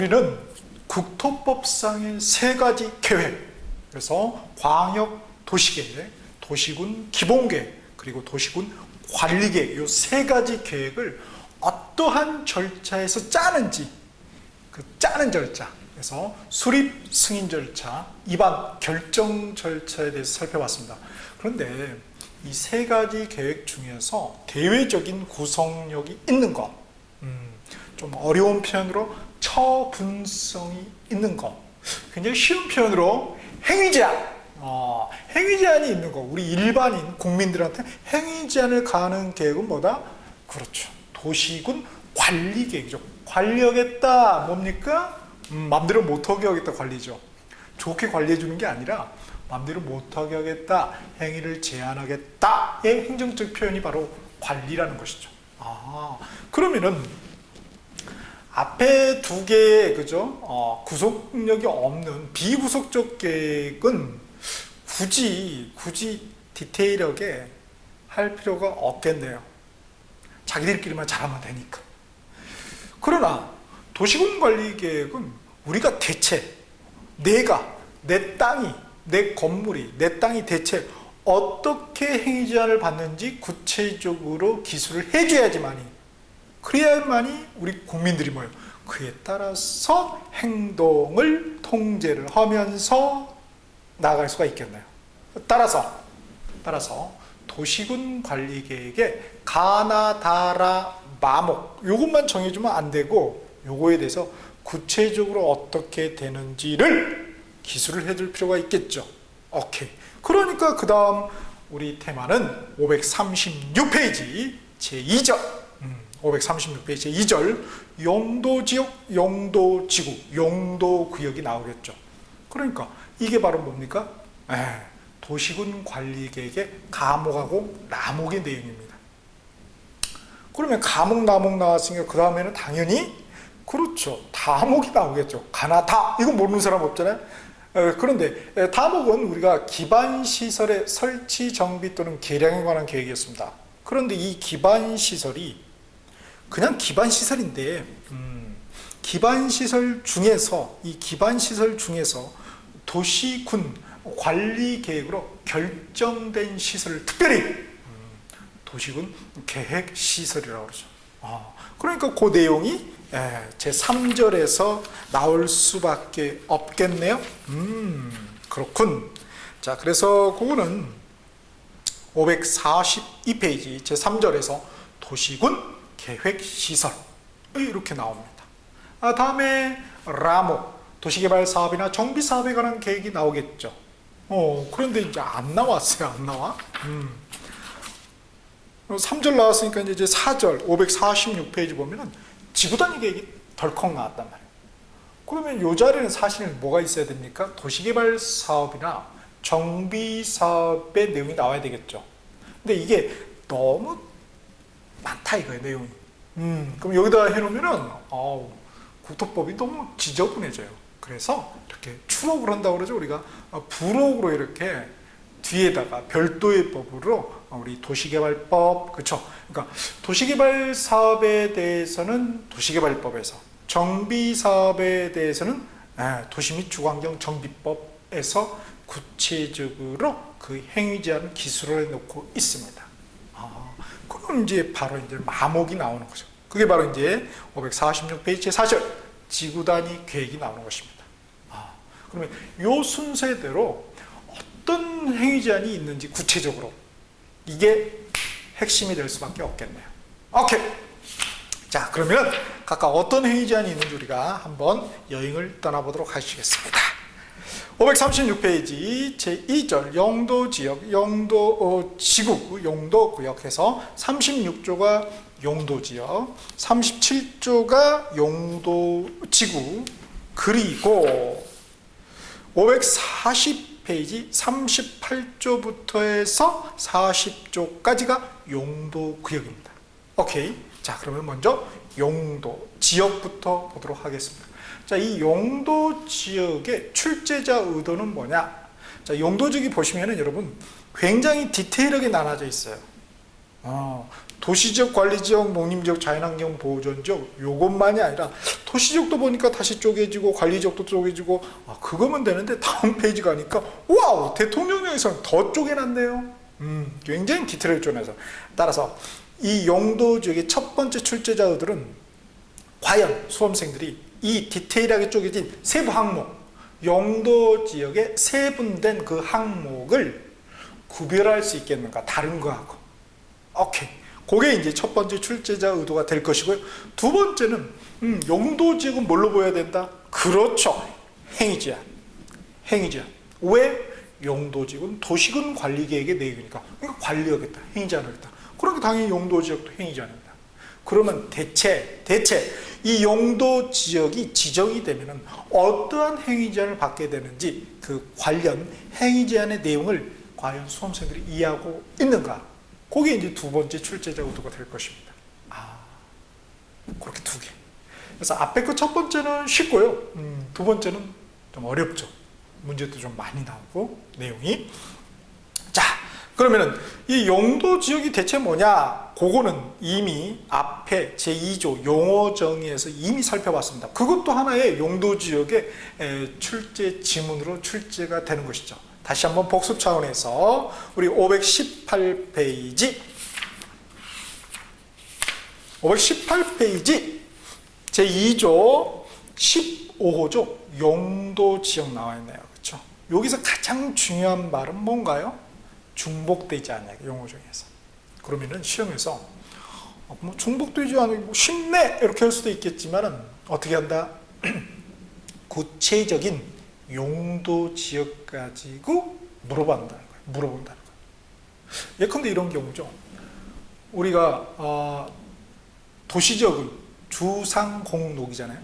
우리는 국토법상의 세 가지 계획, 그래서 광역 도시계획, 도시군 기본계획, 그리고 도시군 관리계획, 이 세 가지 계획을 어떠한 절차에서 짜는지, 그 짜는 절차, 그래서 수립 승인 절차, 입안 결정 절차에 대해서 살펴봤습니다. 그런데 이 세 가지 계획 중에서 대외적인 구성력이 있는 것, 좀 어려운 표현으로 처분성이 있는 것, 굉장히 쉬운 표현으로 행위제한, 행위제한이 있는 거. 우리 일반인 국민들한테 행위제한을 가하는 계획은 뭐다? 그렇죠, 도시군 관리계획이죠. 관리하겠다, 뭡니까? 맘대로 못하게 하겠다 관리죠. 좋게 관리해주는 게 아니라 맘대로 못하게 하겠다, 행위를 제한하겠다의 행정적 표현이 바로 관리라는 것이죠. 그러면은 앞에 두 개의, 그죠? 구속력이 없는 비구속적 계획은 굳이 디테일하게 할 필요가 없겠네요. 자기들끼리만 잘하면 되니까. 그러나 도시군 관리 계획은 우리가 대체 내가, 내 땅이, 내 건물이, 내 땅이 대체 어떻게 행위 제한을 받는지 구체적으로 기술을 해줘야지만이, 그래야만이 우리 국민들이 뭐예요? 그에 따라서 행동을 통제를 하면서 나아갈 수가 있겠네요. 따라서 도시군 관리 계획의 가나, 다라, 마목, 요것만 정해주면 안 되고, 요거에 대해서 구체적으로 어떻게 되는지를 기술을 해줄 필요가 있겠죠. 오케이. 그러니까 그 다음 우리 테마는 536페이지 제2절, 536페이지 제2절, 용도지역, 용도지구, 용도구역이 나오겠죠. 그러니까 이게 바로 뭡니까? 도시군 관리계획의 가목하고 나목의 내용입니다. 그러면 가목, 나목 나왔으니까 그 다음에는 당연히, 그렇죠, 다목이 나오겠죠. 가나다, 이거 모르는 사람 없잖아요. 그런데 다목은 우리가 기반시설의 설치, 정비 또는 개량에 관한 계획이었습니다. 그런데 이 기반시설이 그냥 기반시설인데, 기반시설 중에서, 이 기반시설 중에서 도시군 관리계획으로 결정된 시설을 특별히 도시군 계획시설이라고 그러죠. 그러니까 그 내용이 제3절에서 나올 수밖에 없겠네요. 그렇군. 자, 그래서 그거는 542페이지 제3절에서 도시군 계획시설 이렇게 나옵니다. 다음에 라목, 도시개발 사업이나 정비 사업에 관한 계획이 나오겠죠. 그런데 이제 안 나왔어요. 안 나와. 3절 나왔으니까 이제 4절 546페이지 보면은 지구단위 계획이 덜컥 나왔단 말이에요. 그러면 이 자리에는 사실 뭐가 있어야 됩니까? 도시개발 사업이나 정비 사업의 내용이 나와야 되겠죠. 근데 이게 너무 많다 이거예요, 내용이. 그럼 여기다 해놓으면은 국토법이 너무 지저분해져요. 그래서 이렇게 추록을 한다고 그러죠. 우리가 부록으로 이렇게 뒤에다가 별도의 법으로 우리 도시개발법, 그렇죠? 그러니까 도시개발 사업에 대해서는 도시개발법에서, 정비 사업에 대해서는 도시 및 주거환경 정비법에서 구체적으로 그 행위 제한 기술을 해놓고 있습니다. 그럼 이제 바로 이제 마목이 나오는 거죠. 그게 바로 이제 546페이지 4절 지구 단위 계획이 나오는 것입니다. 그러면 이 순서대로 어떤 행위 제한이 있는지 구체적으로, 이게 핵심이 될 수밖에 없겠네요. 오케이. 자, 그러면 각각 어떤 행위 제한이 있는지 우리가 한번 여행을 떠나보도록 하시겠습니다. 536페이지 제2절 용도지역, 용도지구, 용도구역해서 36조가 용도지역, 37조가 용도지구, 그리고 540페이지 38조부터 해서 40조까지가 용도구역입니다. 오케이. 자, 그러면 먼저 용도지역부터 보도록 하겠습니다. 자, 이 용도지역의 출제자 의도는 뭐냐? 자, 용도지역이 보시면은 여러분 굉장히 디테일하게 나눠져 있어요. 도시적, 관리지역, 농림지역, 자연환경 보존지역 요것만이 아니라 도시지역도 보니까 다시 쪼개지고 관리지역도 쪼개지고 그거면 되는데 다음 페이지 가니까 와우 대통령령에서는 더 쪼개놨네요. 굉장히 디테일을 쪼개서 따라서 이 용도지역의 첫 번째 출제자들은 과연 수험생들이 이 디테일하게 쪼개진 세부 항목 용도지역의 세분된 그 항목을 구별할 수 있겠는가 다른 거하고 오케이 그게 이제 첫 번째 출제자 의도가 될 것이고요. 두 번째는 용도지역은 뭘로 보여야 된다? 그렇죠. 행위제한. 행위제한. 왜? 용도지역은 도시군 관리계획의 내용이니까. 그러니까 관리하겠다. 행위제한을 하겠다. 그러니까 당연히 용도지역도 행위제한입니다. 그러면 대체 이 용도지역이 지정이 되면 어떠한 행위제한을 받게 되는지 그 관련 행위제한의 내용을 과연 수험생들이 이해하고 있는가? 그게 이제 두 번째 출제자 의도가 될 것입니다. 그렇게 두 개. 그래서 앞에 그 첫 번째는 쉽고요. 두 번째는 좀 어렵죠. 문제도 좀 많이 나오고 내용이. 자, 그러면은 이 용도 지역이 대체 뭐냐? 그거는 이미 앞에 제2조 용어 정의에서 이미 살펴봤습니다. 그것도 하나의 용도 지역의 출제 지문으로 출제가 되는 것이죠. 다시 한번 복습 차원에서 우리 518페이지 제2조 15호조 용도지역 나와 있네요. 그렇죠? 여기서 가장 중요한 말은 뭔가요? 중복되지 않냐 용어 중에서. 그러면은 시험에서 뭐 중복되지 않고 쉽네 이렇게 할 수도 있겠지만은 어떻게 한다? 구체적인 용도 지역 가지고 물어본다는 거예요. 예컨대 이런 경우죠. 우리가 도시지역은 주상공록이잖아요.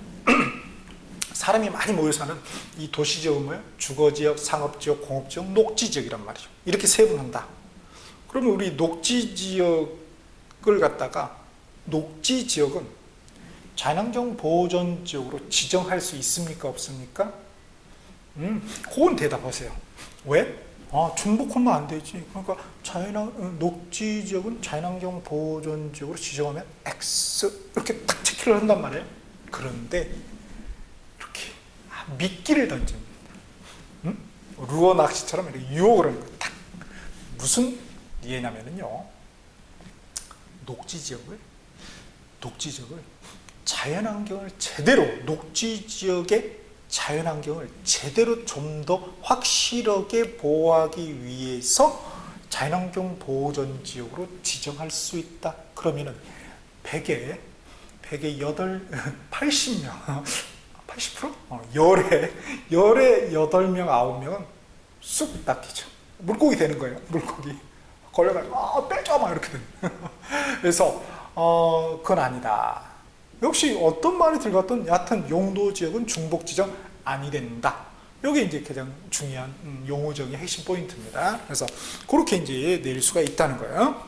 사람이 많이 모여 사는 이 도시지역은 뭐예요? 주거지역, 상업지역, 공업지역, 녹지지역이란 말이죠. 이렇게 세분한다. 그러면 우리 녹지지역을 갖다가 녹지지역은 자연환경 보존지역으로 지정할 수 있습니까? 없습니까? 그건 대답하세요. 왜? 중복하면 안 되지. 그러니까 녹지지역은 자연환경 보존지역으로 지정하면 X 이렇게 딱 체크를 한단 말이에요. 그런데 이렇게 미끼를 던집니다. 루어 낚시처럼 이렇게 유혹을 하는 거예요. 딱 무슨 이해냐면요. 녹지지역을 자연환경을 제대로 녹지지역의 자연환경을 제대로 좀 더 확실하게 보호하기 위해서 자연환경 보존지역으로 지정할 수 있다. 그러면은 100에 80명 80%? 열에 8명 9명은 쑥 낚이죠. 물고기 되는 거예요. 물고기 걸려가지고 빼줘 막 이렇게 되는. 그래서 그건 아니다. 역시 어떤 말이 들어갔든 여하튼 용도지역은 중복지정 아니 된다. 이게 이제 가장 중요한 용어정의 핵심 포인트입니다. 그래서 그렇게 이제 내릴 수가 있다는 거예요.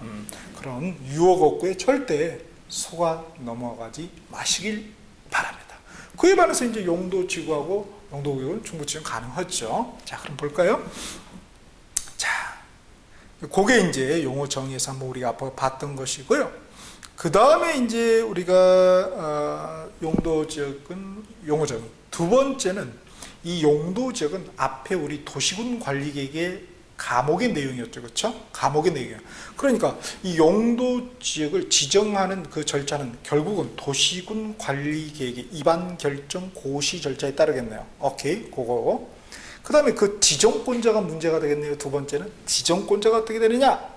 그런 유혹 없고에 절대 속아 넘어가지 마시길 바랍니다. 그에 반해서 이제 용도지구하고 용도구역은 중복지정 가능하죠. 자, 그럼 볼까요? 자, 그게 이제 용어 정의에서 한번 우리가 앞서 봤던 것이고요. 그 다음에 이제 우리가 용도지역은 용어정. 두 번째는 이 용도지역은 앞에 우리 도시군 관리계획의 과목의 내용이었죠. 그렇죠? 과목의 내용이에요. 그러니까 이 용도지역을 지정하는 그 절차는 결국은 도시군 관리계획의 입안 결정 고시 절차에 따르겠네요. 오케이, 그거. 그 다음에 그 지정권자가 문제가 되겠네요. 두 번째는 지정권자가 어떻게 되느냐?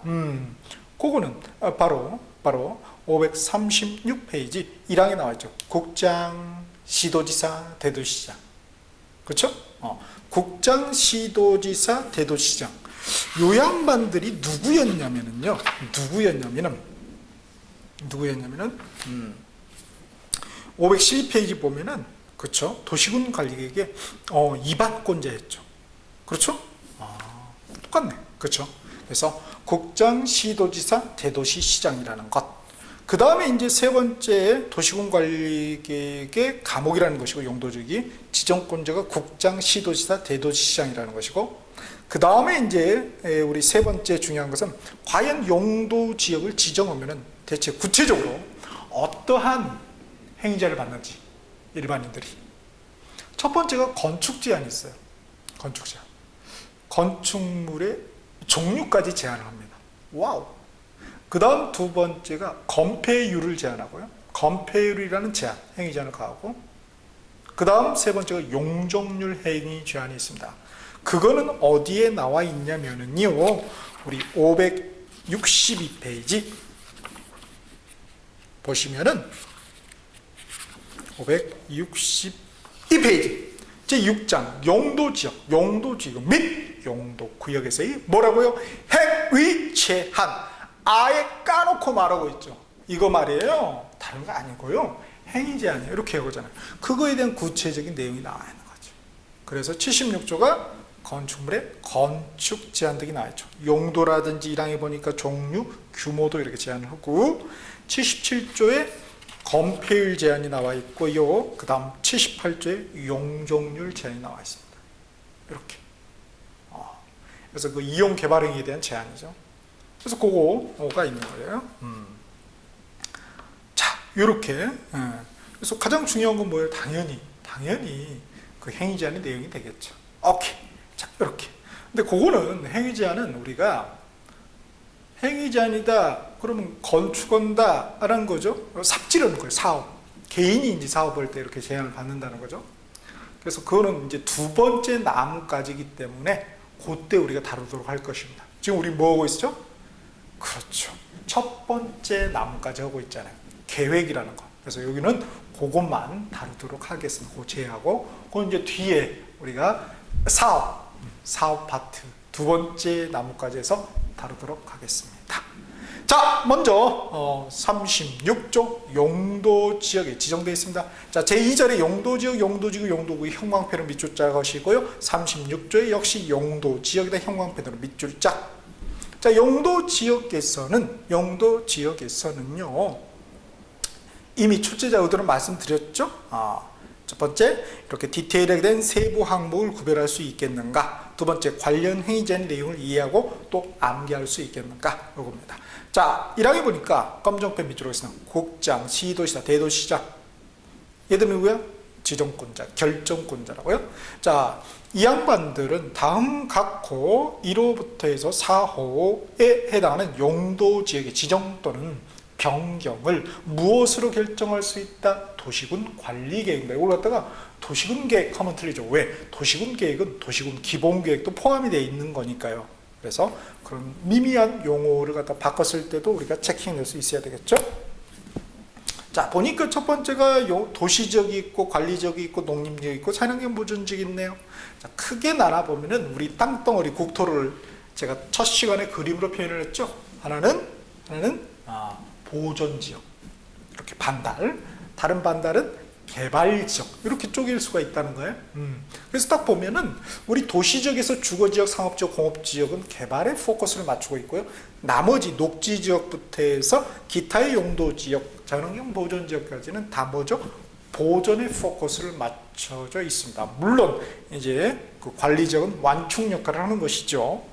그거는 바로 536페이지 1항에 나와 있죠. 국장, 시도지사, 대도시장. 그렇죠? 국장, 시도지사, 대도시장. 요 양반들이 누구였냐면은 512페이지 보면은 그렇죠? 도시군 관리계획의 입안권자였죠. 그렇죠? 똑같네. 그렇죠? 그래서 국장, 시도지사, 대도시시장이라는 것. 그 다음에 이제 세 번째 도시군 관리계획의 과목이라는 것이고 용도지역이 지정권자가 국장, 시도지사, 대도시시장이라는 것이고 그 다음에 이제 우리 세 번째 중요한 것은 과연 용도 지역을 지정하면은 대체 구체적으로 어떠한 행위자를 받는지 일반인들이. 첫 번째가 건축 제한이 있어요. 건축 제한. 건축물의 종류까지 제한을 합니다. 와우. 그 다음 두 번째가 건폐율을 제한하고요. 건폐율이라는 제한, 행위 제한을 가하고, 그 다음 세 번째가 용적률 행위 제한이 있습니다. 그거는 어디에 나와 있냐면은요, 우리 562페이지 보시면은 562페이지 제6장 용도지역, 용도지역 및 용도구역에서의 뭐라고요? 행위 제한. 아예 까놓고 말하고 있죠. 이거 말이에요. 다른 거 아니고요. 행위 제한이에요. 이렇게 해보잖아요. 그거에 대한 구체적인 내용이 나와 있는 거죠. 그래서 76조가 건축물의 건축 제한 등이 나와 있죠. 용도라든지 1항에 보니까 종류, 규모도 이렇게 제한을 하고, 77조에 건폐율 제한이 나와 있고요. 그 다음 78조에 용적률 제한이 나와 있습니다. 이렇게. 그래서 그 이용 개발 행위에 대한 제한이죠. 그래서 그거가 있는 거예요. 자, 이렇게. 그래서 가장 중요한 건 뭐예요? 당연히 그 행위 제한의 내용이 되겠죠. 오케이. 자, 이렇게. 근데 그거는 행위 제한은 우리가 행위 제한이다. 그러면 건축한다라는 거죠. 삽질하는 거예요. 사업. 개인이 이제 사업할 때 이렇게 제한을 받는다는 거죠. 그래서 그거는 이제 두 번째 나뭇가지이기 때문에 그때 우리가 다루도록 할 것입니다. 지금 우리 뭐 하고 있죠? 그렇죠. 첫 번째 나뭇가지 하고 있잖아요. 계획이라는 거. 그래서 여기는 그것만 다루도록 하겠습니다. 그거 제하고, 그건 이제 뒤에 우리가 사업 파트 두 번째 나뭇가지에서 다루도록 하겠습니다. 자, 먼저 36조 용도지역에 지정되어 있습니다. 자, 제2절에 용도지역, 용도지구, 용도구의 형광펜으로 밑줄 짜 것이고요. 36조에 역시 용도지역에다 형광펜으로 밑줄 짜. 자, 용도지역에서는요, 이미 출제자 의도는 말씀드렸죠. 첫 번째, 이렇게 디테일하게 된 세부 항목을 구별할 수 있겠는가. 두 번째, 관련 행위 제한 내용을 이해하고 또 암기할 수 있겠는가. 이겁니다. 자, 1항에 보니까 검정펜 밑줄로 있습니다. 국장, 시도시다, 대도시장. 얘들 누구야? 지정권자, 결정권자라고요. 자, 이 양반들은 다음 각호 1호부터 해서 4호에 해당하는 용도지역의 지정 또는 변경을 무엇으로 결정할 수 있다? 도시군 관리계획입니다. 이걸 갖다가 도시군 계획 하면 틀리죠. 왜? 도시군 계획은 도시군 기본계획도 포함이 되어 있는 거니까요. 그래서 그런 미미한 용어를 갖다 바꿨을 때도 우리가 체킹할 수 있어야 되겠죠. 자, 보니까 첫 번째가 도시지역이 있고 관리지역이 있고 농림지역이 있고 산업경 보존지역이 있네요. 자, 크게 나눠보면은 우리 땅덩어리 국토를 제가 첫 시간에 그림으로 표현을 했죠. 하나는 보존지역, 이렇게 반달, 다른 반달은 개발지역, 이렇게 쪼갤 수가 있다는 거예요. 그래서 딱 보면은 우리 도시지역에서 주거지역, 상업지역, 공업지역은 개발에 포커스를 맞추고 있고요. 나머지 녹지지역부터 해서 기타의 용도지역, 자연환경 보존지역까지는 다 뭐죠? 보존에 포커스를 맞춰져 있습니다. 물론 이제 그 관리지역은 완충 역할을 하는 것이죠.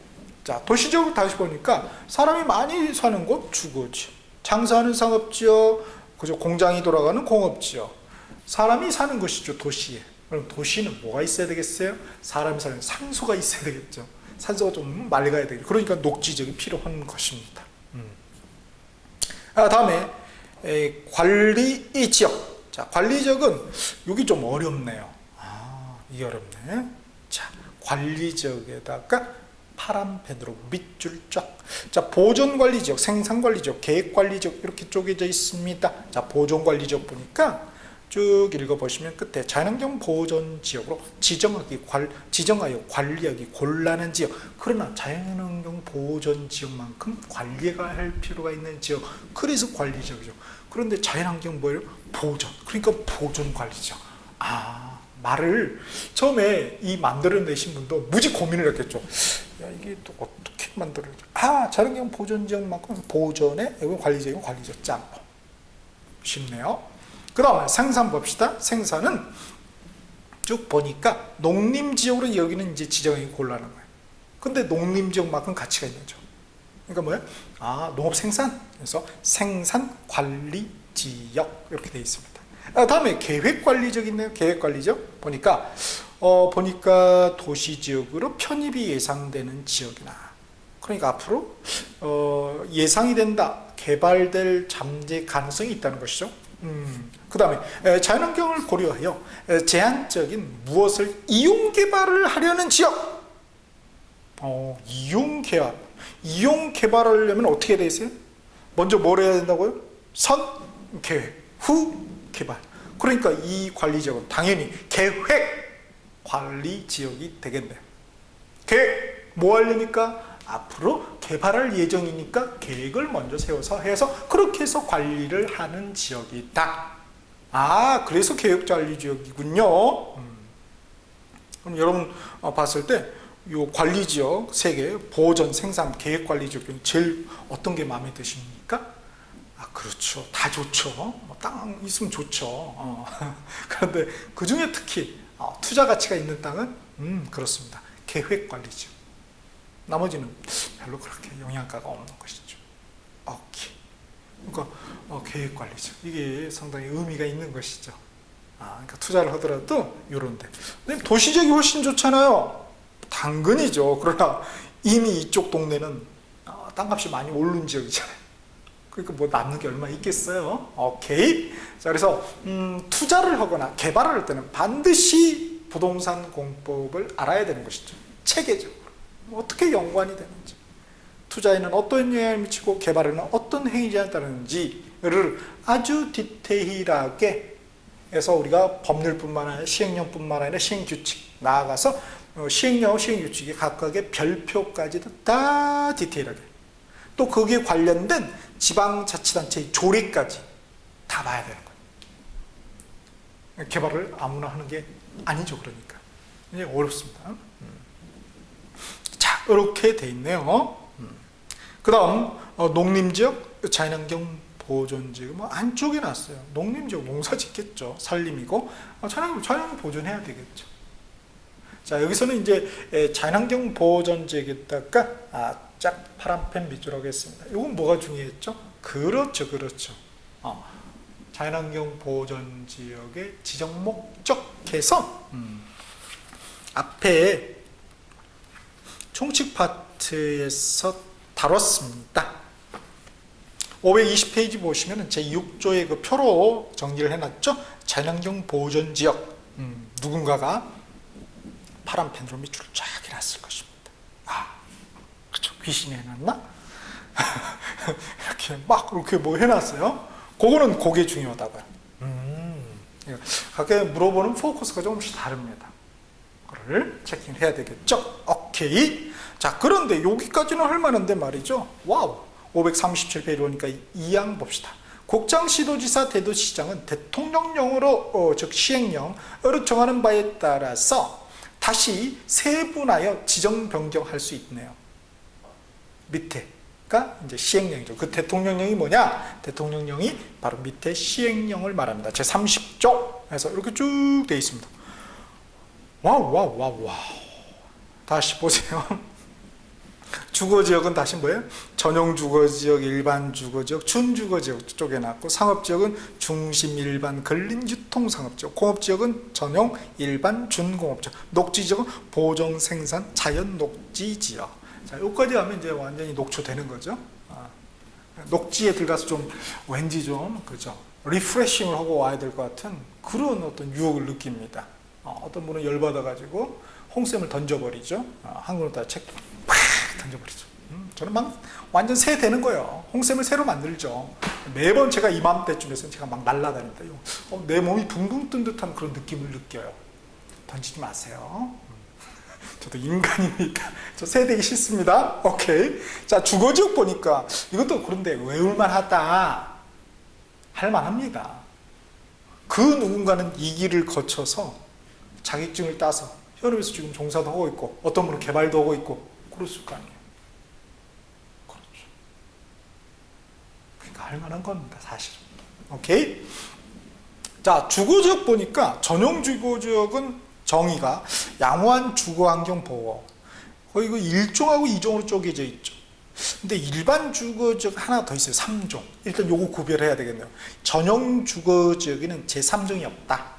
자, 도시지역을 다시 보니까 사람이 많이 사는 곳 주거지역, 장사하는 상업지역, 그죠? 공장이 돌아가는 공업지역, 사람이 사는 것이죠. 도시에. 그럼 도시는 뭐가 있어야 되겠어요? 사람이 사는 산소가 있어야 되겠죠. 산소가 좀 맑아야 되겠죠. 그러니까 녹지지역이 필요한 것입니다. 다음에 관리지역. 자, 관리지역은 여기 좀 어렵네요. 이게 어렵네. 자, 관리지역에다가 파란펜으로 밑줄 쫙. 자, 보존관리지역, 생산관리지역, 계획관리지역 이렇게 쪼개져 있습니다. 자, 보존관리지역 보니까 쭉 읽어보시면 끝에 자연환경 보존지역으로 지정하여 관리하기 곤란한 지역. 그러나 자연환경 보존지역만큼 관리가 할 필요가 있는 지역. 그래서 관리지역이죠. 그런데 자연환경 뭐예요? 보존. 그러니까 보존관리지역. 말을 처음에 이 만들어내신 분도 무지 고민을 했겠죠. 야, 이게 또 어떻게 만들어야지? 자연환경 보존지역만큼 보존에 여기 관리지역은 관리지역 짬뽕. 쉽네요. 그 다음에 생산 봅시다. 생산은 쭉 보니까 농림지역으로 여기는 이제 지정이 곤란한 거예요. 근데 농림지역만큼 가치가 있는 죠. 그러니까 뭐야? 아, 농업 생산. 그래서 생산 관리 지역 이렇게 되어 있습니다. 다음에 계획 관리적 있네요. 계획 관리적 보니까 도시 지역으로 편입이 예상되는 지역이나, 그러니까 앞으로 예상이 된다, 개발될 잠재 가능성이 있다는 것이죠. 그 다음에 자연환경을 고려하여 제한적인 무엇을 이용 개발을 하려는 지역. 이용 개발을 하려면 어떻게 돼 있어요? 먼저 뭘 해야 된다고요? 선 계획, 후 개발. 그러니까 이 관리 지역은 당연히 계획 관리 지역이 되겠네요. 계획 뭐 하려니까? 앞으로 개발할 예정이니까 계획을 먼저 세워서 해서 그렇게 해서 관리를 하는 지역이다. 아, 그래서 계획관리지역이군요. 그럼 여러분 봤을 때 이 관리지역 3개, 보전, 생산, 계획관리지역 중에 제일 어떤 게 마음에 드십니까? 아, 그렇죠. 다 좋죠. 땅 있으면 좋죠. 그런데 그 중에 특히 투자 가치가 있는 땅은 그렇습니다. 계획관리지역. 나머지는 별로 그렇게 영향가가 없는 것이죠. 오케이. 그러니까 계획관리죠. 이게 상당히 의미가 있는 것이죠. 그러니까 투자를 하더라도 이런데. 도시지역이 훨씬 좋잖아요. 당근이죠. 그러나 이미 이쪽 동네는 땅값이 많이 오른 지역이잖아요. 그러니까 뭐 남는 게 얼마 있겠어요. 오케이. 자, 그래서 투자를 하거나 개발을 할 때는 반드시 부동산 공법을 알아야 되는 것이죠. 체계적으로. 어떻게 연관이 되는지, 투자에는 어떤 영향을 미치고 개발에는 어떤 행위에 따르는지를 아주 디테일하게 해서 우리가 법률뿐만 아니라 시행령뿐만 아니라 시행규칙, 나아가서 시행령, 시행규칙이 각각의 별표까지도 다 디테일하게, 또 거기에 관련된 지방자치단체의 조례까지 다 봐야 되는 거예요. 개발을 아무나 하는 게 아니죠. 그러니까 이게 어렵습니다. 자, 이렇게 돼 있네요. 그 다음 농림지역, 자연환경 보존지역, 뭐 안쪽에 놨어요. 농림지역 농사 짓겠죠. 살림이고 자연환경 보존해야 되겠죠. 자, 여기서는 이제 자연환경 보존지역에다가 짝 파란펜 밑줄 하겠습니다. 이건 뭐가 중요했죠? 그렇죠. 자연환경 보존지역의 지정 목적에서 앞에 총칙 파트에서 다뤘습니다. 520페이지 보시면 제6조의 그 표로 정리를 해놨죠. 자연환경 보존지역, 누군가가 파란 펜으로 밑줄을 쫙 해놨을 것입니다. 그쵸, 귀신이 해놨나? 이렇게 막 그렇게 뭐 해놨어요. 그거는 그게 중요하다고요. 각각 물어보는 포커스가 조금씩 다릅니다. 그거를 체킹해야 되겠죠. 오케이. 자, 그런데 여기까지는 할 만한데 말이죠. 와우. 537페이지 보니까 2항 봅시다. 곡장시도지사, 대도시장은 대통령령으로 즉 시행령으로 정하는 바에 따라서 다시 세분하여 지정 변경할 수 있네요. 밑에가 이제 시행령이죠. 그 대통령령이 뭐냐? 대통령령이 바로 밑에 시행령을 말합니다. 제 30조에서 이렇게 쭉 되어 있습니다. 와우. 다시 보세요. 주거지역은 다시 뭐예요? 전용 주거지역, 일반 주거지역, 준주거지역 쪽에 놨고, 상업지역은 중심, 일반, 근린, 유통 상업지역, 공업지역은 전용, 일반, 준공업지역, 녹지지역은 보정, 생산, 자연 녹지지역. 자, 여기까지 하면 이제 완전히 녹초되는 거죠. 녹지에 들어가서 좀 왠지 좀 그죠, 리프레싱을 하고 와야 될 것 같은 그런 어떤 유혹을 느낍니다. 어떤 분은 열받아가지고 홍쌤을 던져버리죠. 한국으로 다 책 팍 던져버리죠. 저는 막 완전 새 되는 거예요. 홍쌤을 새로 만들죠. 매번 제가 이맘때쯤에서 제가 막 날아다닙니다. 내 몸이 붕붕 뜬 듯한 그런 느낌을 느껴요. 던지지 마세요. 저도 인간입니다. 저 새 되기 싫습니다. 오케이. 자, 주거지역 보니까 이것도 그런데 외울만 하다, 할만합니다. 그 누군가는 이 길을 거쳐서 자격증을 따서 현업에서 지금 종사도 하고 있고, 어떤 분은 개발도 하고 있고, 그랬을 거 아니에요. 그렇죠. 그러니까 할만한 겁니다, 사실. 오케이. 자, 주거지역 보니까 전용 주거지역은 정의가 양호한 주거환경 보호, 거의 그 1종하고 2종으로 쪼개져 있죠. 근데 일반 주거지역 하나 더 있어요. 3종. 일단 요거 구별해야 되겠네요. 전용 주거지역에는 제3종이 없다.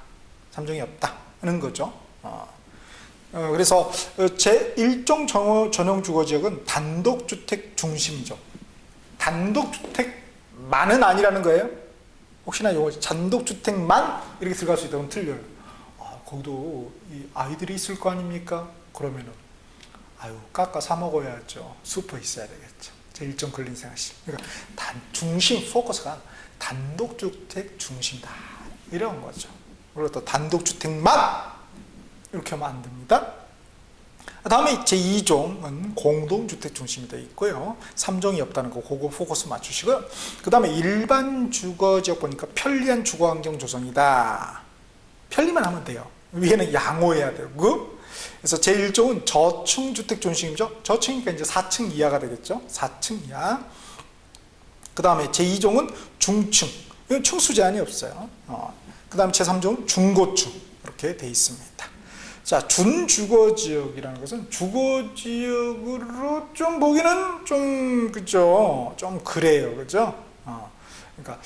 3종이 없다 하는 거죠. 그래서 제1종 전용 주거지역은 단독주택 중심이죠. 단독주택만은 아니라는 거예요. 혹시나 요거 단독주택만 이렇게 들어갈 수 있다면 틀려요. 거기도 이 아이들이 있을 거 아닙니까? 그러면은 깎아 사 먹어야죠. 슈퍼 있어야 되겠죠. 제1종 근린생활실. 그러니까 중심 포커스가 단독주택 중심이다 이런 거죠. 그리고 또 단독주택만 이렇게 하면 안 됩니다. 다음에 제2종은 공동주택 중심이 되어 있고요. 3종이 없다는 거, 그거 포커스 맞추시고요. 그 다음에 일반 주거지역 보니까 편리한 주거환경 조성이다. 편리만 하면 돼요. 위에는 양호해야 되고. 그래서 제1종은 저층주택 중심이죠. 저층이니까 이제 4층 이하가 되겠죠. 4층 이하. 그 다음에 제2종은 중층. 이건 층수 제한이 없어요. 그 다음에 제3종은 중고층. 이렇게 되어 있습니다. 자, 준주거지역이라는 것은 주거지역으로 좀 보기는 좀, 그죠? 좀 그래요. 그죠? 그러니까,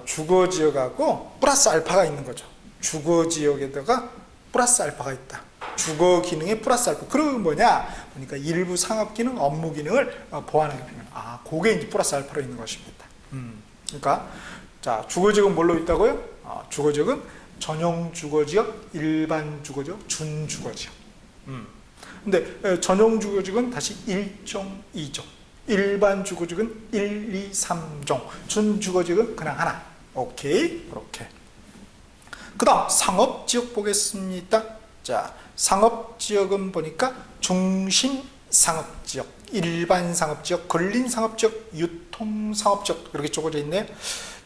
주거지역하고 플러스 알파가 있는 거죠. 주거지역에다가 플러스 알파가 있다. 주거 기능에 플러스 알파. 그러면 뭐냐? 그러니까 일부 상업 기능, 업무 기능을 보완하게 되면. 그게 이제 플러스 알파로 있는 것입니다. 그러니까, 자, 주거지역은 뭘로 있다고요? 주거지역은 전용 주거지역, 일반 주거지역, 준주거지역. 근데 전용 주거지역은 다시 1종, 2종. 일반 주거지역은 1, 2, 3종. 준주거지역은 그냥 하나. 오케이. 그렇게. 그 다음 상업지역 보겠습니다. 자, 상업지역은 보니까 중심상업지역, 일반상업지역, 근린상업지역, 유통상업지역 이렇게 쪼개져 있네요.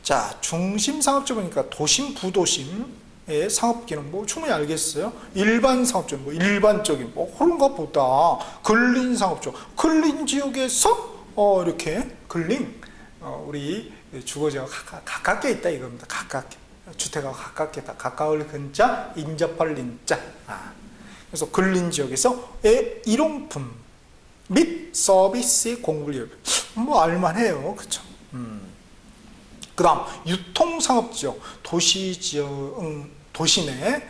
자, 중심상업지역 보니까 도심, 부도심의 상업기능 뭐 충분히 알겠어요. 일반상업지역 뭐 일반적인 뭐 그런 것보다 근린상업지역, 근린지역에서 이렇게 근린 우리 주거지가 가깝게 있다 이겁니다. 가깝게. 주택하고 가깝게 있다. 가까울 근자, 인접할 린자. 그래서 근린지역에서의 이용품 및 서비스의 공급력 뭐 알만해요. 그쵸? 그 다음 유통상업지역, 도시 내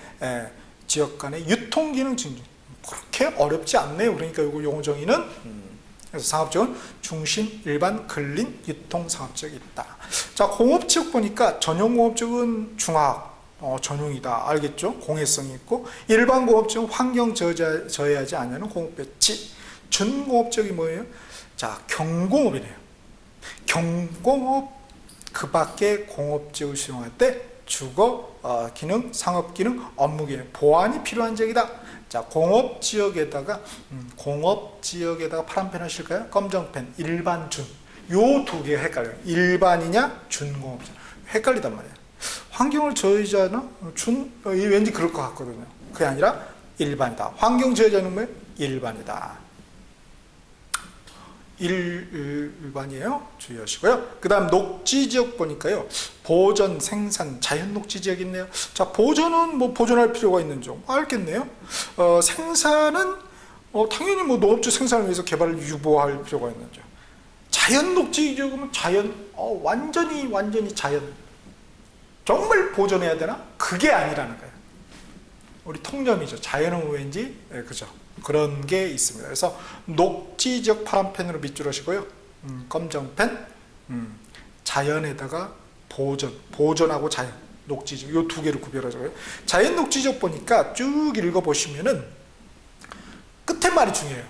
지역 간의 유통기능 증진 그렇게 어렵지 않네요. 그러니까 요거 용어 정의는 그래서 상업지역은 중심, 일반, 근린, 유통상업지역이 있다. 자, 공업지역 보니까 전용공업지역은 중학 전용이다. 알겠죠? 공해성이 있고 일반 공업지역은 환경 저해하지 않는 공업배치. 준공업지역이 뭐예요? 자, 경공업이네요. 경공업 그 밖에 공업지역을 수용할 때 주거 기능, 상업 기능, 업무 기능, 보완이 필요한 지역이다. 자, 공업지역에다가 파란 펜 하실까요? 검정펜, 일반, 준. 요 두 개가 헷갈려요. 일반이냐, 준공업지역. 헷갈리단 말이에요. 환경을 저해하잖아? 왠지 그럴 것 같거든요. 그게 아니라 일반이다. 환경 저해자는 뭐예요? 일반이다. 일반이에요. 주의하시고요. 그 다음 녹지지역 보니까요. 보전, 생산, 자연 녹지지역이 있네요. 자, 보전은 뭐 보존할 필요가 있는지 알겠네요. 생산은 당연히 뭐 농업주 생산을 위해서 개발을 유보할 필요가 있는지. 자연 녹지지역은 자연, 완전히 자연. 정말 보존해야 되나? 그게 아니라는 거예요. 우리 통념이죠. 자연은 왠지, 그죠? 그런 게 있습니다. 그래서 녹지지역 파란펜으로 밑줄 하시고요. 검정펜, 자연에다가 보존하고 자연, 녹지지역 요 두 개를 구별하자고요. 자연 녹지지역 보니까 쭉 읽어보시면은 끝에 말이 중요해요.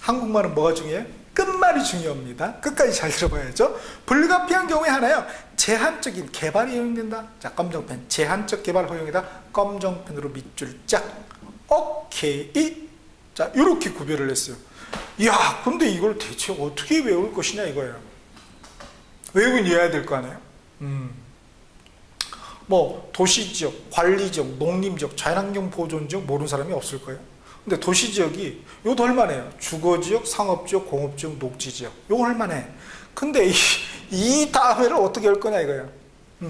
한국말은 뭐가 중요해요? 끝말이 중요합니다. 끝까지 잘 들어봐야죠. 불가피한 경우에 하나요. 제한적인 개발이 허용된다. 자, 검정펜. 제한적 개발 허용이다. 검정펜으로 밑줄 짝. 오케이. 자, 이렇게 구별을 했어요. 이야, 근데 이걸 대체 어떻게 외울 것이냐 이거예요. 외우긴 외워야 될 거 아니에요. 뭐 도시지역, 관리지역, 농림지역, 자연환경 보존지역 모르는 사람이 없을 거예요. 근데 도시지역이 요것도 할만해요. 주거지역, 상업지역, 공업지역, 녹지지역 요거 할만해. 근데 이 다음에를 어떻게 할 거냐 이거예요.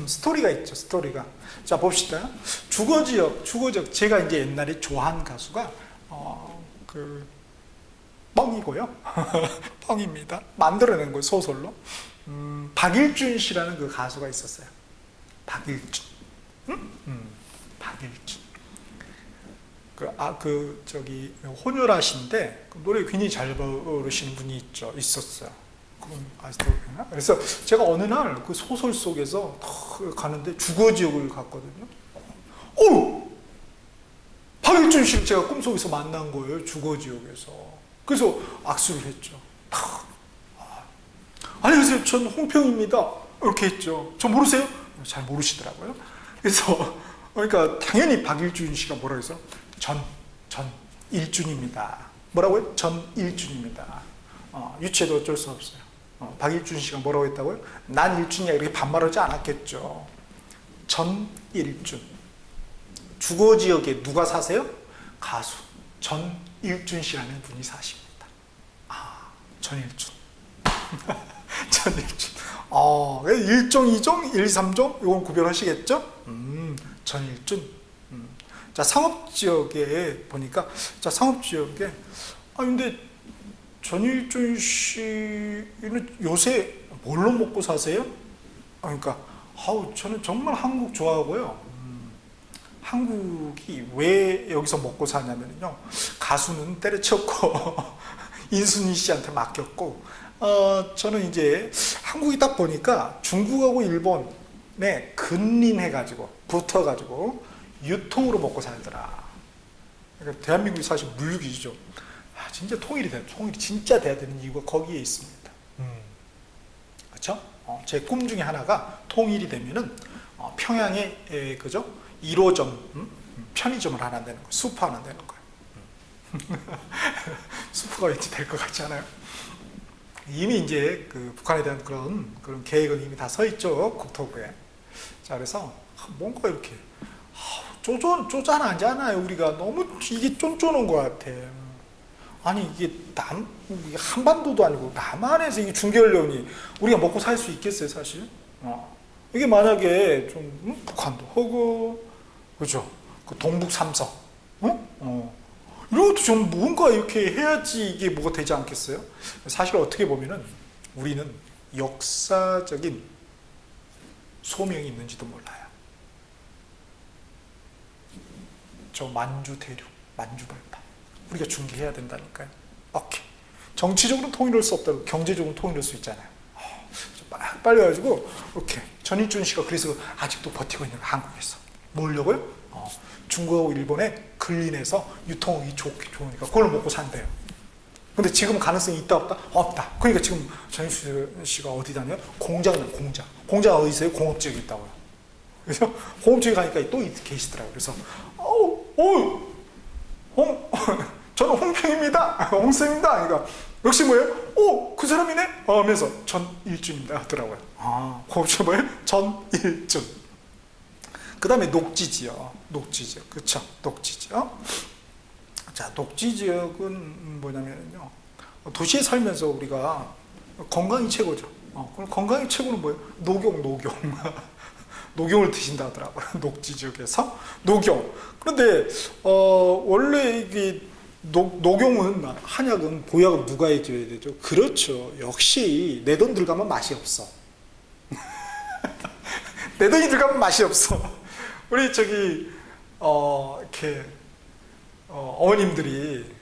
스토리가 있죠. 스토리가. 자, 봅시다. 주거지역 제가 이제 옛날에 좋아한 가수가 뻥이고요. 뻥입니다. 만들어낸 거예요, 소설로. 박일준 씨라는 그 가수가 있었어요. 박일준. 박일준. 혼혈아 씨인데 노래 굉장히 잘 부르시는 분이 있었어요. 그건 아직도 기억나? 그래서 제가 어느 날 그 소설 속에서 가는데 주거지역을 갔거든요. 오! 박일준 씨를 제가 꿈속에서 만난 거예요, 주거지역에서. 그래서 악수를 했죠. 안녕하세요, 전 홍평입니다. 이렇게 했죠. 저 모르세요? 잘 모르시더라고요. 그래서 그러니까 당연히 박일준 씨가 뭐라고 해서 전일준입니다. 뭐라고요? 전일준입니다. 유치해도 어쩔 수 없어요. 박일준 씨가 뭐라고 했다고요? 난 일준이야 이렇게 반말하지 않았겠죠. 전일준. 주거지역에 누가 사세요? 가수 전일준 씨라는 분이 사십니다. 전일준. 전일준. 1종, 2종, 1, 3종 이건 구별하시겠죠? 전일준. 자, 상업지역에 보니까, 자, 상업지역에, 근데 전일준 씨는 요새 뭘로 먹고 사세요? 그러니까, 저는 정말 한국 좋아하고요. 한국이 왜 여기서 먹고 사냐면요. 가수는 때려쳤고, 인순이 씨한테 맡겼고, 저는 이제 한국이 딱 보니까 중국하고 일본에 근린해가지고, 붙어가지고, 유통으로 먹고 살더라. 그러니까 대한민국이 사실 물류기지죠. 진짜 통일이 진짜 돼야 되는 이유가 거기에 있습니다. 그렇죠? 제 꿈 중에 하나가 통일이 되면은 평양에 그죠? 1호점 편의점을 하나 내는 거예요. 슈퍼 하나 내는 거예요. 슈퍼가 왠지 될 것 같지 않아요? 이미 이제 그 북한에 대한 그런 계획은 이미 다 서 있죠, 국토부에. 자, 그래서 뭔가 이렇게 쪼잔하잖아요. 우리가 너무 이게 쫀쫀한 것 같아. 아니 이게 이게 한반도도 아니고 남한에서 이게 중결련이 우리가 먹고 살 수 있겠어요, 사실? 이게 만약에 좀 북한도 하고, 그죠? 그 동북 삼성, 이런 것도 좀 뭔가 이렇게 해야지 이게 뭐가 되지 않겠어요? 사실 어떻게 보면은 우리는 역사적인 소명이 있는지도 몰라요. 저 만주 대륙, 만주 벌판 우리가 중개해야 된다니까요. 오케이. 정치적으로는 통일할 수 없다고, 경제적으로는 통일할 수 있잖아요. 빨리 가지고 이렇게 전일준 씨가 그래서 아직도 버티고 있는 거예요, 한국에서. 뭐려고요? 중국하고 일본에 근린해서 유통이 좋으니까 그걸 먹고 산대요. 근데 지금 가능성이 있다 없다? 없다. 그러니까 지금 전일준 씨가 어디 다녀요? 공장 어디 있어요? 공업지역에 있다고요. 그래서 공업지역에 가니까 또 계시더라고요. 그래서 저는 홍평입니다. 홍쌤입니다. 그러니까 역시 뭐예요? 그 사람이네? 하면서 전일준입니다 하더라고요. 공업지역 뭐예요? 전일준. 그 다음에 녹지지역. 그쵸? 녹지지역. 자, 녹지지역은 뭐냐면요. 도시에 살면서 우리가 건강이 최고죠. 그럼 건강이 최고는 뭐예요? 녹용. 녹용을 드신다 하더라고요. 녹지지역에서. 녹용. 그런데, 원래 이게 녹용은, 한약은, 보약은 누가 해줘야 되죠? 그렇죠. 역시 내 돈 들어가면 맛이 없어. 내 돈이 들어가면 맛이 없어. 우리 이렇게, 어머님들이,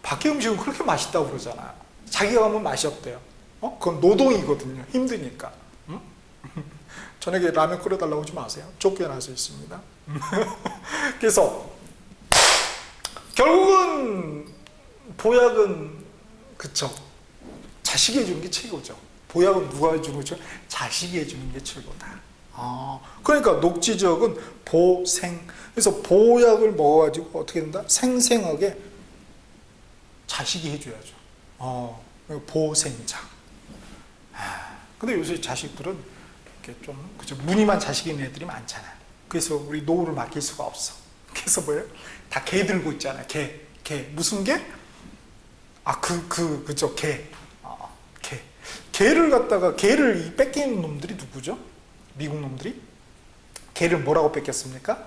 밖에 음식은 그렇게 맛있다고 그러잖아요. 자기가 가면 맛이 없대요. 그건 노동이거든요. 힘드니까. 저녁에 라면 끓여달라고 하지 마세요. 쫓겨나서 있습니다. 그래서, 결국은, 보약은, 그쵸. 자식이 해주는 게 최고죠. 보약은 누가 해주는 거죠? 자식이 해주는 게 최고다. 그러니까 녹지지역은 보생. 그래서 보약을 먹어가지고 어떻게 된다? 생생하게 자식이 해줘야죠. 보생자. 근데 요새 자식들은 이렇게 좀, 그죠? 무늬만 자식인 애들이 많잖아요. 그래서 우리 노후를 맡길 수가 없어. 그래서 뭐예요? 다 개 들고 있잖아요. 개. 무슨 개? 그죠? 개. 개를 뺏기는 놈들이 누구죠? 미국 놈들이? 개를 뭐라고 뺏겼습니까?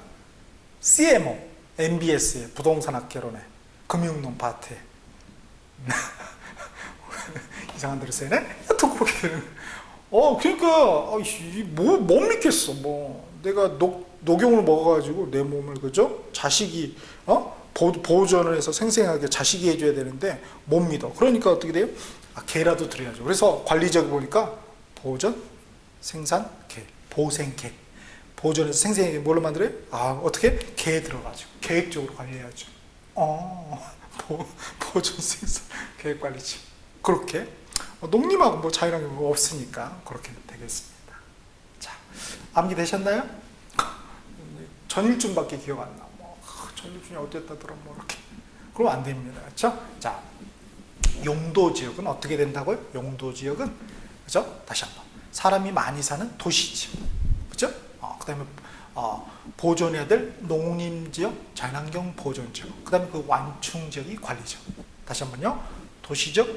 CMO, MBS에, 부동산 학개론에, 금융놈 파트에. 이상한 데로 쓰네? 또 그렇게 되는. 그러니까 못 믿겠어. 뭐 내가 녹용을 먹어가지고 내 몸을 그죠? 자식이 보존을 해서 생생하게 자식이 해줘야 되는데 못 믿어. 그러니까 어떻게 돼요? 개라도 드려야죠. 그래서 관리적으로 보니까 보존, 생산, 개, 보생개. 보존해서 생생하게 뭘로 만들어요? 어떻게? 개 들어가지고 계획적으로 관리해야죠. 보존, 생산, 계획 관리지. 그렇게 농림하고 뭐 자연환경 뭐 없으니까 그렇게 되겠습니다. 자, 암기되셨나요? 전일준밖에 기억 안 나. 전일준이 어땠다더라 뭐 이렇게. 그럼 안 됩니다. 그렇죠? 자, 용도 지역은 어떻게 된다고요? 용도 지역은 그죠? 다시 한번 사람이 많이 사는 도시지역, 그죠? 그다음에 보존해야 될 농림지역, 자연환경 보존지역, 그다음에 그 완충지역이 관리지역. 다시 한번요. 도시지역,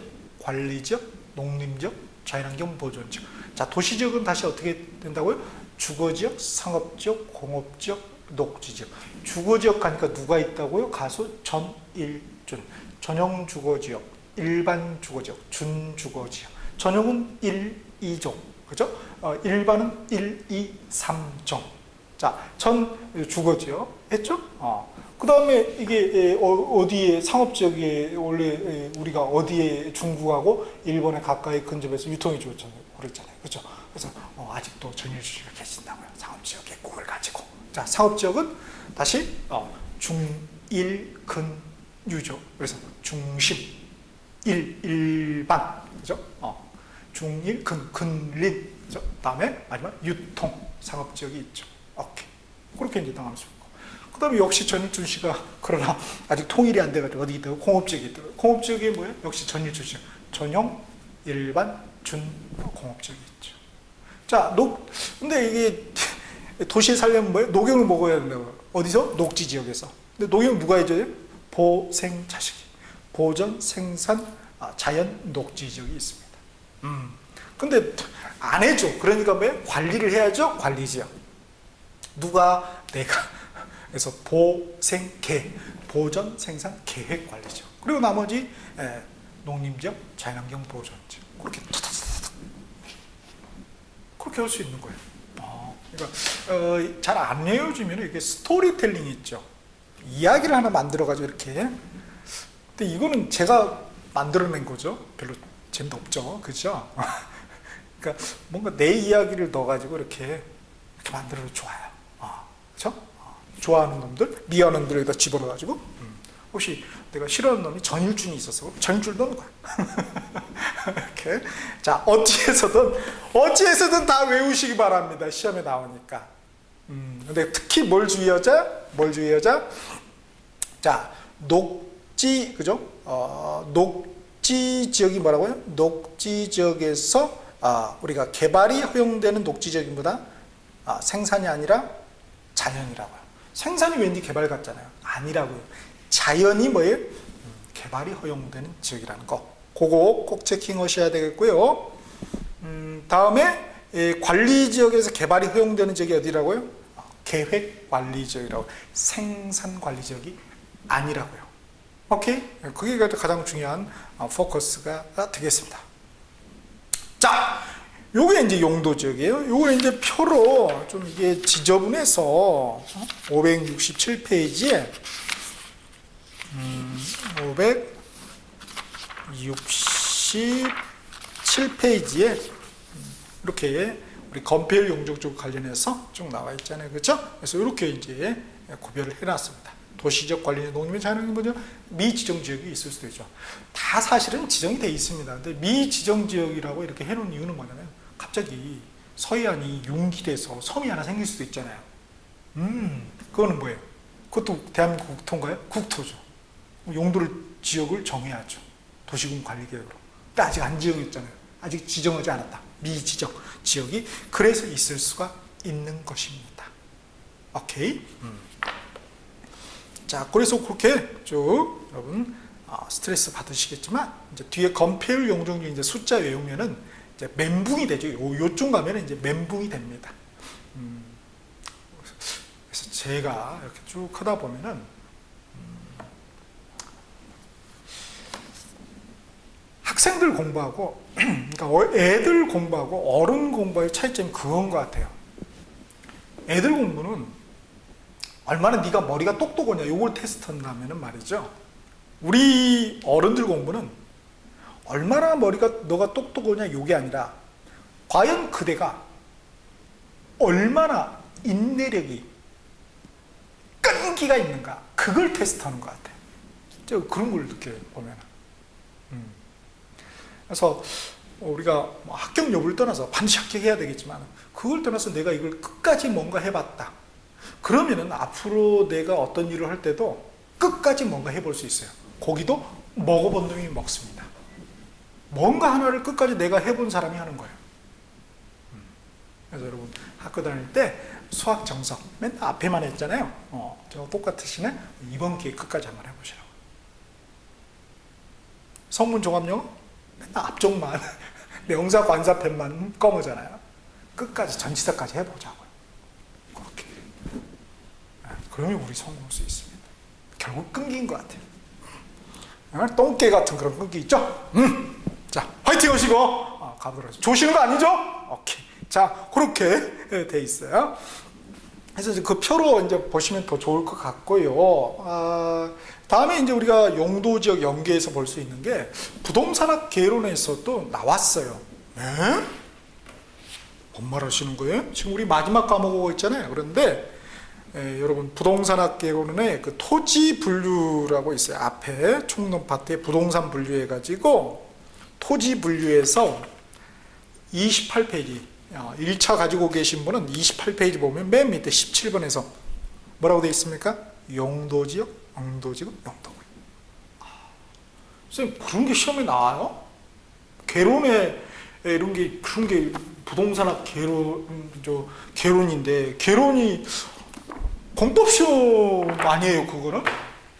관리지역, 농림지역, 자연환경 보존지역. 자, 도시지역은 다시 어떻게 된다고요? 주거지역, 상업지역, 공업지역, 녹지지역. 주거지역 가니까 누가 있다고요? 가수 전일준. 전용 주거지역, 일반 주거지역, 준주거지역. 전용은 1, 2종, 그죠? 일반은 1, 2, 3종. 자, 전 주거지역 했죠? 그 다음에 이게 어디에 상업지역에 원래 우리가 어디에 중국하고 일본에 가까이 근접해서 유통이 좋잖아요. 그랬잖아요. 그죠? 그래서 아직도 전일주의가 계신다고요. 상업지역의 꿈을 가지고. 자, 상업지역은 다시 중일 근 유조. 그래서 중심 일반, 그죠? 중일 근린, 그죠? 다음에 마지막 유통 상업지역이 있죠. 오케이. 그렇게 이제 당할 수 있고. 그 다음에 역시 전일준 씨가 그러나 아직 통일이 안 돼가지고 어디 있다고? 공업지역이 있다고. 공업지역이 뭐예요? 역시 전일준 씨. 전용, 일반, 준 공업지역이 있죠. 자, 근데 이게 도시에 살려면 뭐예요? 녹용을 먹어야 된다고. 어디서? 녹지 지역에서. 근데 녹용 누가 해줘요? 보생자식이. 보전, 생산, 자연, 녹지 지역이 있습니다. 근데 안 해줘. 그러니까 뭐예요? 관리를 해야죠. 관리지역. 누가? 내가. 그래서 보생계, 보전, 생산, 계획 관리지역. 그리고 나머지 농림지역, 자연환경 보존지역. 그렇게 그렇게 할 수 있는 거예요. 그러니까 잘 안 외워지면 이게 스토리텔링이 있죠. 이야기를 하나 만들어가지고 이렇게. 근데 이거는 제가 만들어낸 거죠. 별로 재미도 없죠, 그죠? 그러니까 뭔가 내 이야기를 넣어가지고 이렇게 만들어도 좋아요. 그렇죠? 좋아하는 놈들, 미워하는 놈들 여기다 집어넣어가지고 혹시 내가 싫어하는 놈이 전일준이 있어서 전일준 넣는 거야. 이렇게. 자, 어찌해서든 다 외우시기 바랍니다. 시험에 나오니까. 근데 특히 뭘 주의하자? 자, 녹지, 그죠? 녹지 지역이 뭐라고요? 녹지 지역에서 우리가 개발이 허용되는 녹지 지역보다 생산이 아니라 자연이라고요. 생산이 왠지 개발 같잖아요. 아니라고요. 자연이 뭐예요? 개발이 허용되는 지역이라는 거. 그거 꼭 체킹하셔야 되겠고요. 다음에 관리 지역에서 개발이 허용되는 지역이 어디라고요? 계획 관리 지역이라고. 생산 관리 지역이 아니라고요. 오케이? 그게 가장 중요한 포커스가 되겠습니다. 자, 요게 이제 용도 지역이에요. 요거 이제 표로 좀 이게 지저분해서 567페이지에 567페이지에 이렇게 우리 건폐율 용적 쪽 관련해서 쭉 나와 있잖아요. 그렇죠? 그래서 이렇게 이제 구별을 해놨습니다. 도시적 관리, 농림의 자연환경 보존, 미지정 지역이 있을 수도 있죠. 다 사실은 지정이 돼 있습니다. 근데 미지정 지역이라고 이렇게 해놓은 이유는 뭐냐면 갑자기 서해안이 융기돼서 섬이 하나 생길 수도 있잖아요. 그거는 뭐예요? 그것도 대한민국 국토인가요? 국토죠. 용도를, 지역을 정해야죠. 도시군 관리 계획으로. 근데 아직 안 지정했잖아요. 아직 지정하지 않았다. 미지정 지역이 그래서 있을 수가 있는 것입니다. 오케이? 자, 그래서 그렇게 쭉 여러분 스트레스 받으시겠지만 이제 뒤에 건폐율 용적률 이제 숫자 외우면은 이제 멘붕이 되죠. 요쯤 가면은 이제 멘붕이 됩니다. 그래서 제가 이렇게 쭉 하다 보면은 학생들 공부하고 그러니까 애들 공부하고 어른 공부의 차이점이 그건 것 같아요. 애들 공부는 얼마나 네가 머리가 똑똑하냐 요걸 테스트한다면은 말이죠. 우리 어른들 공부는 얼마나 너가 똑똑하냐 요게 아니라 과연 그대가 얼마나 인내력이 끈기가 있는가 그걸 테스트하는 것 같아요. 저 그런 걸 느껴요 보면. 그래서 우리가 합격 여부를 떠나서 반드시 합격해야 되겠지만 그걸 떠나서 내가 이걸 끝까지 뭔가 해봤다. 그러면은 앞으로 내가 어떤 일을 할 때도 끝까지 뭔가 해볼 수 있어요. 고기도 먹어본 놈이 먹습니다. 뭔가 하나를 끝까지 내가 해본 사람이 하는 거예요. 그래서 여러분 학교 다닐 때 수학 정석 맨날 앞에만 했잖아요. 저 똑같으시네. 이번 기회 끝까지 한번 해보시라고. 성문 종합영어 맨날 앞쪽만 명사 관사편만 검으잖아요. 끝까지 전치사까지 해보자고요. 그렇게. 그러면 우리 성공할 수 있습니다. 결국 끈기인 것 같아요. 똥개 같은 그런 끈기 있죠? 자, 화이팅 하시고 가보도록 하죠. 조시는 거 아니죠? 오케이. 자, 그렇게 돼 있어요. 그래서 이제 그 표로 이제 보시면 더 좋을 것 같고요. 다음에 이제 우리가 용도 지역 연계에서 볼 수 있는 게 부동산학 개론에서도 나왔어요. 네? 뭔 말 하시는 거예요? 지금 우리 마지막 과목하고 있잖아요. 그런데 여러분 부동산학 개론에 그 토지 분류라고 있어요. 앞에 총론 파트에 부동산 분류해가지고 토지 분류에서 28페이지 1차 가지고 계신 분은 28페이지 보면 맨 밑에 17번에서 뭐라고 되어 있습니까? 용도지역, 용도지역, 용도구역. 선생님 그런 게 시험에 나와요? 개론에 이런 게 그런 게 부동산학 개론인데 개론이 공법 시험 아니에요 그거는?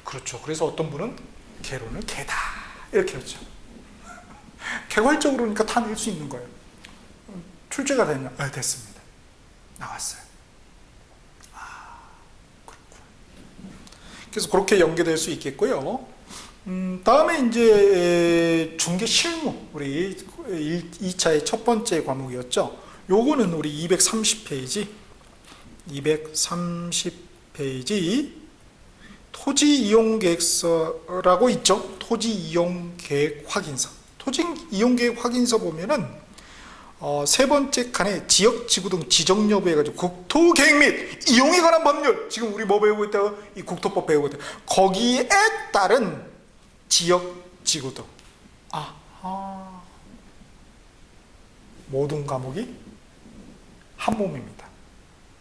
그렇죠. 그래서 어떤 분은 개론을 개다 이렇게 했죠. 개괄적으로 그러니까 다 낼 수 있는 거예요. 출제가 됐냐? 네, 됐습니다. 나왔어요. 그렇구나. 그래서 그렇게 연계될 수 있겠고요. 다음에 이제 중개 실무 우리 2차의 첫 번째 과목이었죠. 요거는 우리 230페이지 토지 이용 계획서라고 있죠. 토지 이용 계획 확인서. 토지 이용 계획 확인서 보면은 세 번째 칸에 지역, 지구 등 지정 여부 해가지고 국토 계획 및 이용에 관한 법률. 지금 우리 뭐 배우고 있다고? 이 국토법 배우고 있다. 거기에 따른 지역, 지구 등. 모든 과목이 한 몸입니다.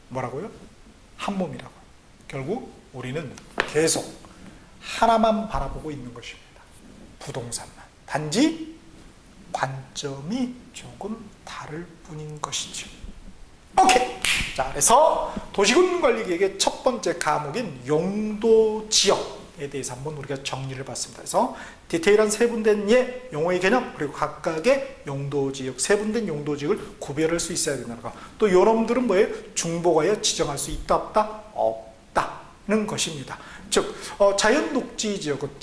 뭐라고요? 한 몸이라고. 결국 우리는 계속 하나만 바라보고 있는 것입니다. 부동산만. 단지 관점이 조금 다를 뿐인 것이죠. 오케이. 자, 그래서 도시군관리계획의 첫 번째 과목인 용도지역에 대해서 한번 우리가 정리를 해봤습니다. 그래서 디테일한 세분된 용어의 개념 그리고 각각의 용도지역, 세분된 용도지역을 구별할 수 있어야 된다는 거. 또 요놈들은 뭐예요? 중복하여 지정할 수 있다 없다? 없다는 것입니다. 즉 자연녹지지역은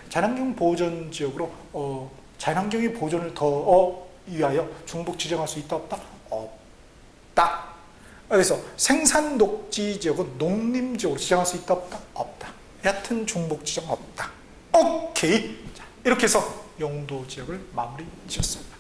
자연환경 보전지역으로 자연환경의 보존을 더 위하여 중복 지정할 수 있다 없다? 없다. 그래서 생산녹지지역은 농림지역으로 지정할 수 있다 없다? 없다. 얕은 중복 지정 없다. 오케이. 자, 이렇게 해서 용도지역을 마무리 지었습니다.